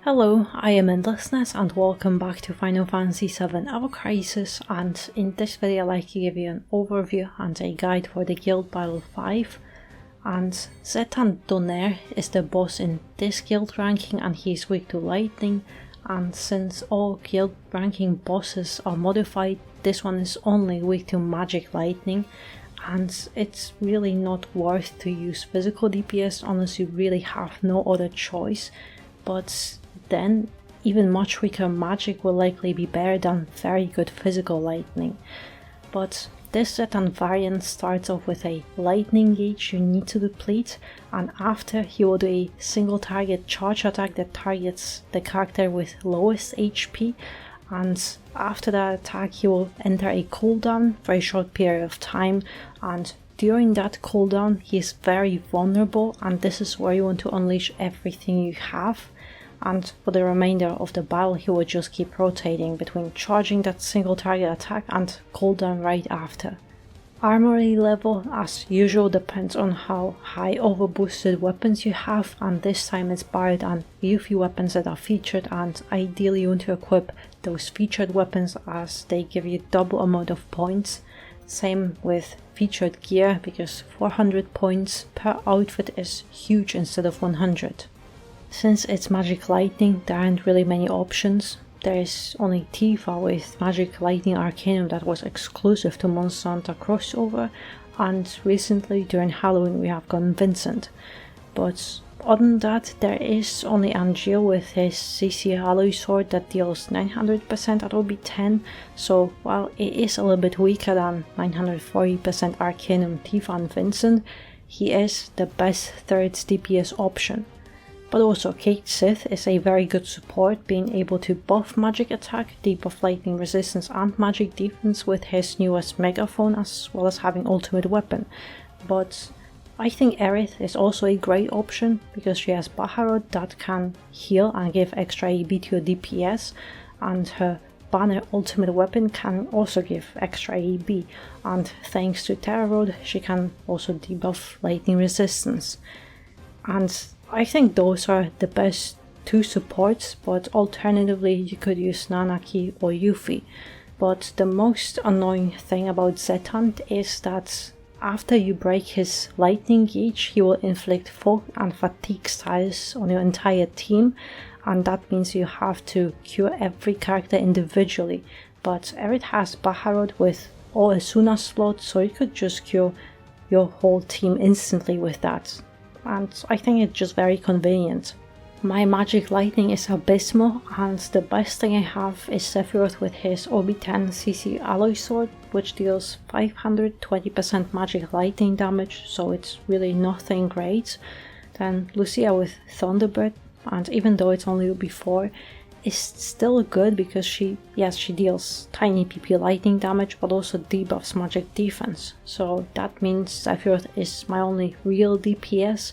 Hello, I am Endlessness and welcome back to Final Fantasy VII Ever Crisis, and in this video I'd like to give you an overview and a guide for the Guild Battle 5. And Zetant Donder is the boss in this guild ranking and he is weak to lightning, and since all guild ranking bosses are modified, this one is only weak to magic lightning, and it's really not worth to use physical DPS unless you really have no other choice. But then even much weaker magic will likely be better than very good physical lightning. But this Zetant variant starts off with a lightning gauge you need to deplete, and after he will do a single target charge attack that targets the character with lowest HP, and after that attack he will enter a cooldown for a short period of time, and during that cooldown he is very vulnerable, and this is where you want to unleash everything you have. And for the remainder of the battle he will just keep rotating between charging that single target attack and cooldown right after. Armory level as usual depends on how high overboosted weapons you have, and this time it's barred on UV weapons that are featured, and ideally you want to equip those featured weapons as they give you double amount of points. Same with featured gear, because 400 points per outfit is huge instead of 100. Since it's magic lightning, there aren't really many options. There is only Tifa with magic lightning arcanum that was exclusive to Monster Hunter crossover, and recently during Halloween we have gotten Vincent. But other than that, there is only Angel with his CC alloy sword that deals 900% at OB10, so while it is a little bit weaker than 940% arcanum Tifa and Vincent, he is the best third DPS option. But also Kate Sith is a very good support, being able to buff magic attack, debuff lightning resistance and magic defense with his newest megaphone, as well as having ultimate weapon. But I think Aerith is also a great option because she has Baharod that can heal and give extra AEB to your DPS, and her banner ultimate weapon can also give extra AEB, and thanks to Terrorod she can also debuff lightning resistance. And I think those are the best two supports, but alternatively you could use Nanaki or Yuffie. But the most annoying thing about Zetant is that after you break his lightning gauge he will inflict fog and fatigue status on your entire team, and that means you have to cure every character individually. But Aerith has Baharod with all Asuna slots, so you could just cure your whole team instantly with that. And I think it's just very convenient. My magic lightning is abysmal, and the best thing I have is Sephiroth with his OB10 CC alloy sword, which deals 520% magic lightning damage, so it's really nothing great. Then Lucia with Thunderbird, and even though it's only OB4, is still good because she deals tiny PP lightning damage but also debuffs magic defense. So that means Sephiroth is my only real DPS,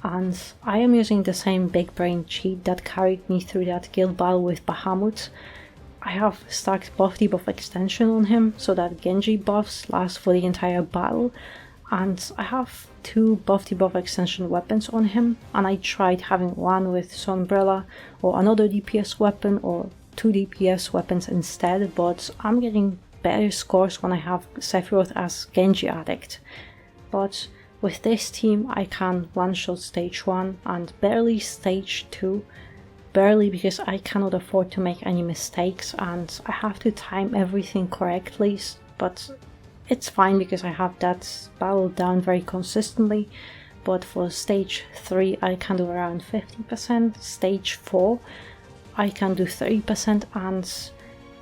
and I am using the same big brain cheat that carried me through that guild battle with Bahamut. I have stacked buff debuff extension on him so that Genji buffs last for the entire battle, and I have 2 buff debuff extension weapons on him, and I tried having one with Sunbrella or another DPS weapon or 2 DPS weapons instead, but I'm getting better scores when I have Sephiroth as Genji addict. But with this team I can one-shot stage 1 and barely stage 2. Barely because I cannot afford to make any mistakes and I have to time everything correctly, but it's fine because I have that battle down very consistently. But for stage 3 I can do around 50%, stage 4 I can do 30%, and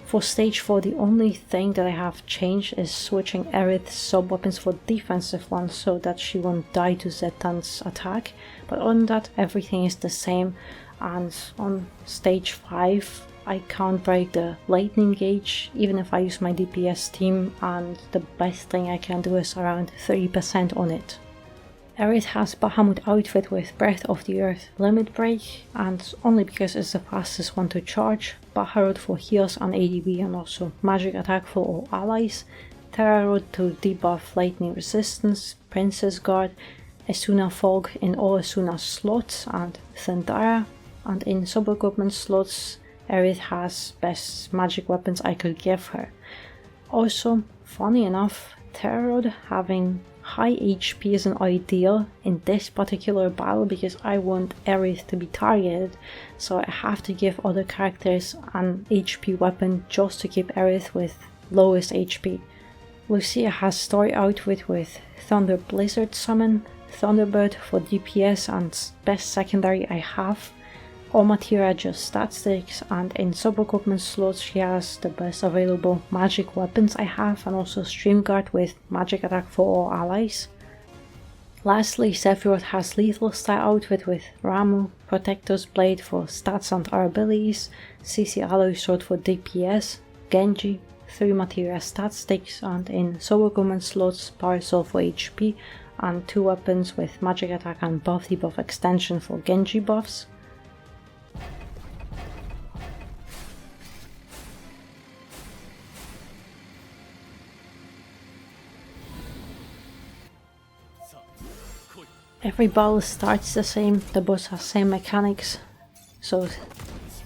for stage 4 the only thing that I have changed is switching Aerith's sub-weapons for defensive ones so that she won't die to Zetant's attack, but on that everything is the same. And on stage 5 I can't break the lightning gauge even if I use my DPS team, and the best thing I can do is around 30% on it. Aerith has Bahamut outfit with Breath of the Earth limit break, and only because it's the fastest one to charge, Baharod for heals and ADB and also magic attack for all allies, Terra Rod to debuff lightning resistance, Princess Guard, Asuna Fog in all Asuna slots, and Thundara. And in sub-equipment slots, Aerith has best magic weapons I could give her. Also, funny enough, Terra Rod having high HP isn't ideal in this particular battle because I want Aerith to be targeted, so I have to give other characters an HP weapon just to keep Aerith with lowest HP. Lucia has story outfit with Thunder Blizzard summon, Thunderbird for DPS and best secondary I have. All materia just stat sticks, and in sub-equipment slots she has the best available magic weapons I have, and also Stream Guard with magic attack for all allies. Lastly, Sephiroth has lethal style outfit with Ramu, Protector's Blade for stats and our abilities, CC Alloy Sword for DPS, Genji, 3 materia stat sticks, and in sub-equipment slots Parasol for HP, and 2 weapons with magic attack and buff debuff extension for Genji buffs. Every battle starts the same, the boss has same mechanics, so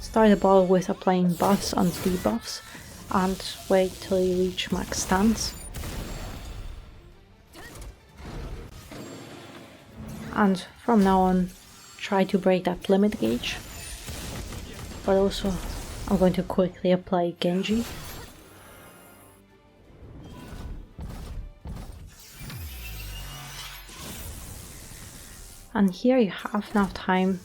start the battle with applying buffs and debuffs, and wait till you reach max stance. And from now on, try to break that limit gauge, but also I'm going to quickly apply Genji. And here you have enough time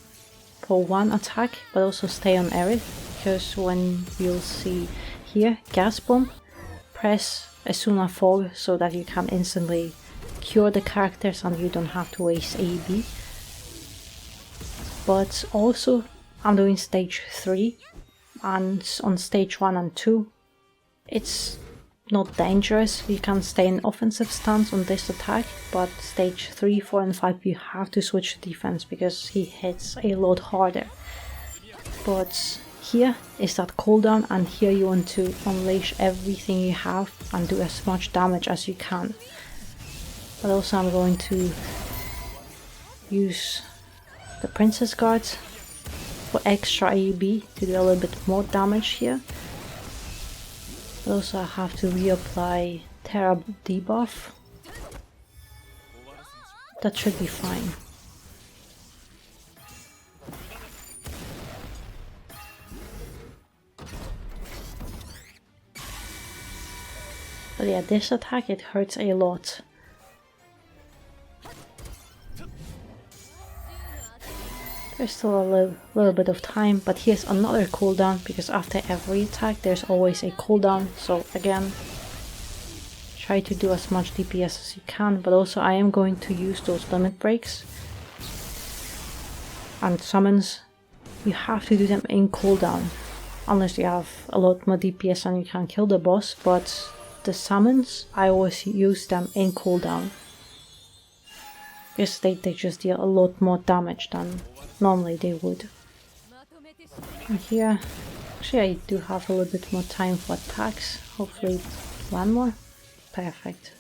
for one attack, but also stay on Aerith, because when you'll see here, Gas Bomb, press Asuna Fog so that you can instantly cure the characters and you don't have to waste AB. But also, I'm doing stage 3, and on stage 1 and 2, it's not dangerous, you can stay in offensive stance on this attack, but stage 3, 4 and 5 you have to switch to defense because he hits a lot harder. But here is that cooldown, and here you want to unleash everything you have and do as much damage as you can. But also I'm going to use the Princess Guards for extra AEB to do a little bit more damage here. But also I have to reapply Terra debuff. That should be fine. But yeah, this attack, it hurts a lot. There's still a little bit of time, but here's another cooldown, because after every attack there's always a cooldown, so again, try to do as much DPS as you can, but also I am going to use those limit breaks. And summons, you have to do them in cooldown, unless you have a lot more DPS and you can kill the boss, but the summons, I always use them in cooldown. Because they just deal a lot more damage than normally they would. And here, actually I do have a little bit more time for attacks, hopefully one more. Perfect.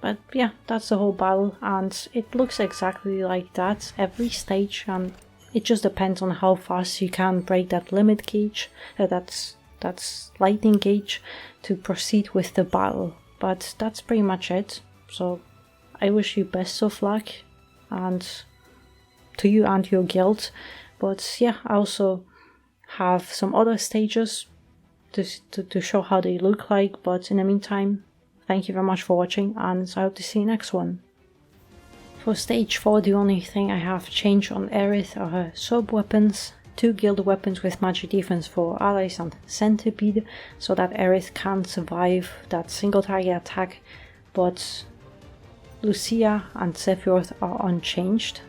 But yeah, that's the whole battle, and it looks exactly like that every stage, and it just depends on how fast you can break that limit gauge, that's lightning gauge, to proceed with the battle. But that's pretty much it, so I wish you best of luck, and to you and your guild. But yeah, I also have some other stages to show how they look like, but in the meantime, thank you very much for watching, and I hope to see you next one. For stage 4, the only thing I have changed on Aerith are her sub-weapons, 2 guild weapons with magic defense for allies and centipede, so that Aerith can survive that single target attack, but Lucia and Sephiroth are unchanged.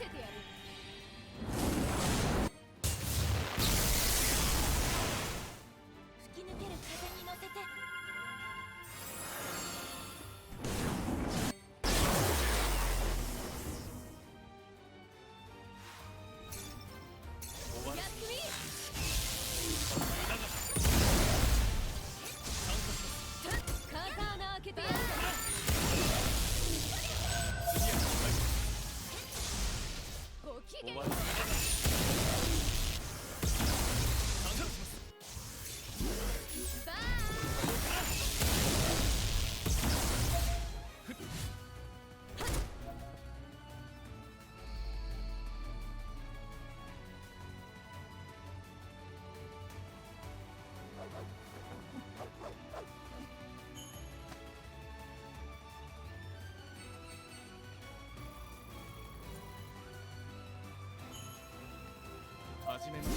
せてやる。吹き抜ける風に乗せて。風穴開けてやる。ごきげんよう。バ始めましょう。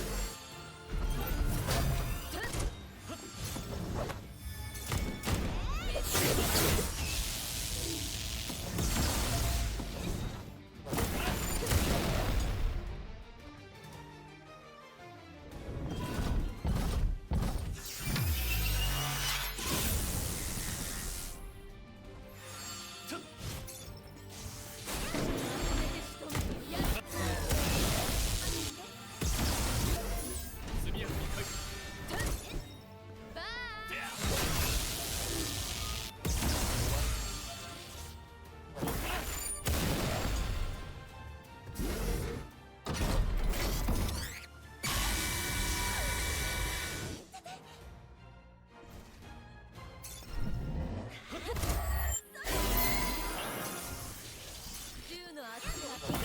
銃の圧が終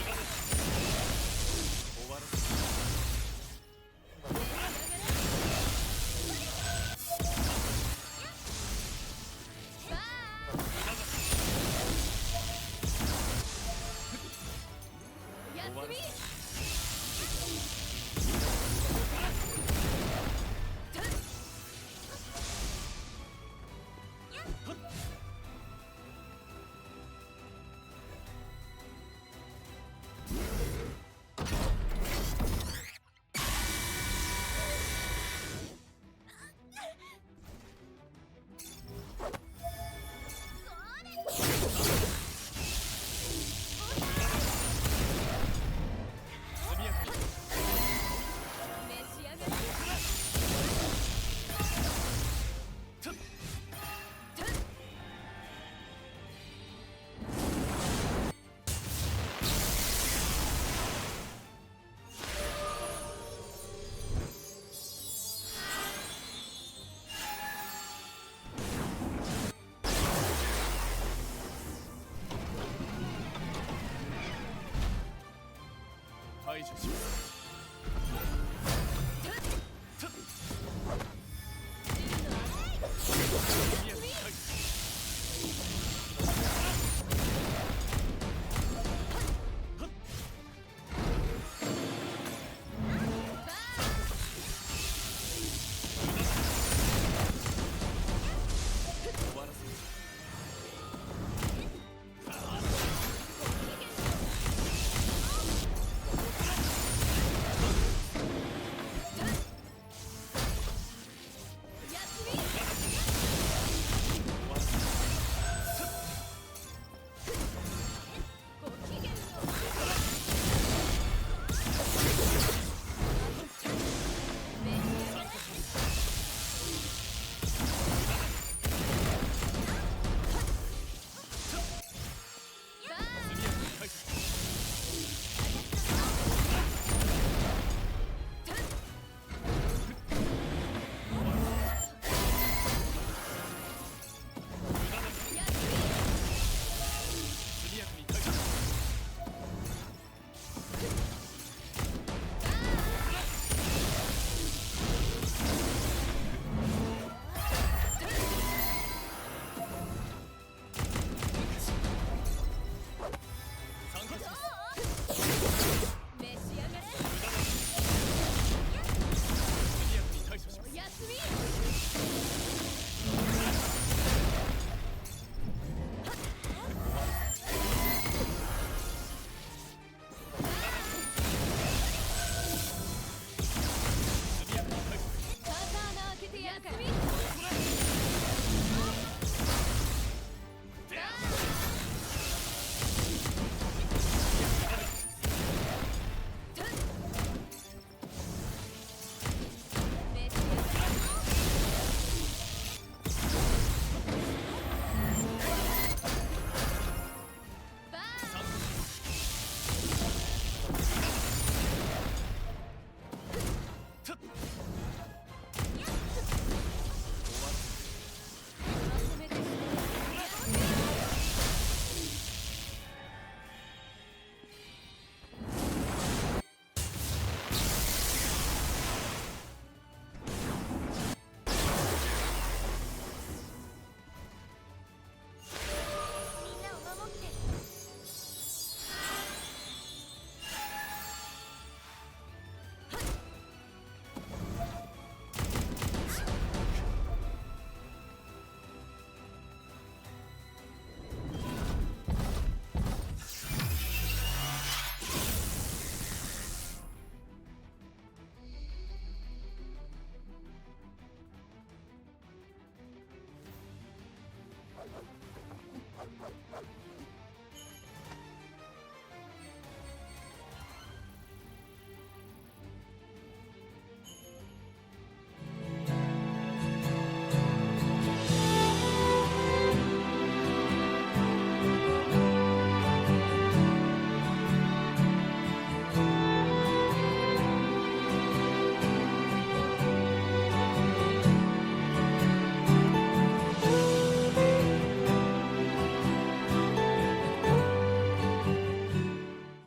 わら休み。排除します。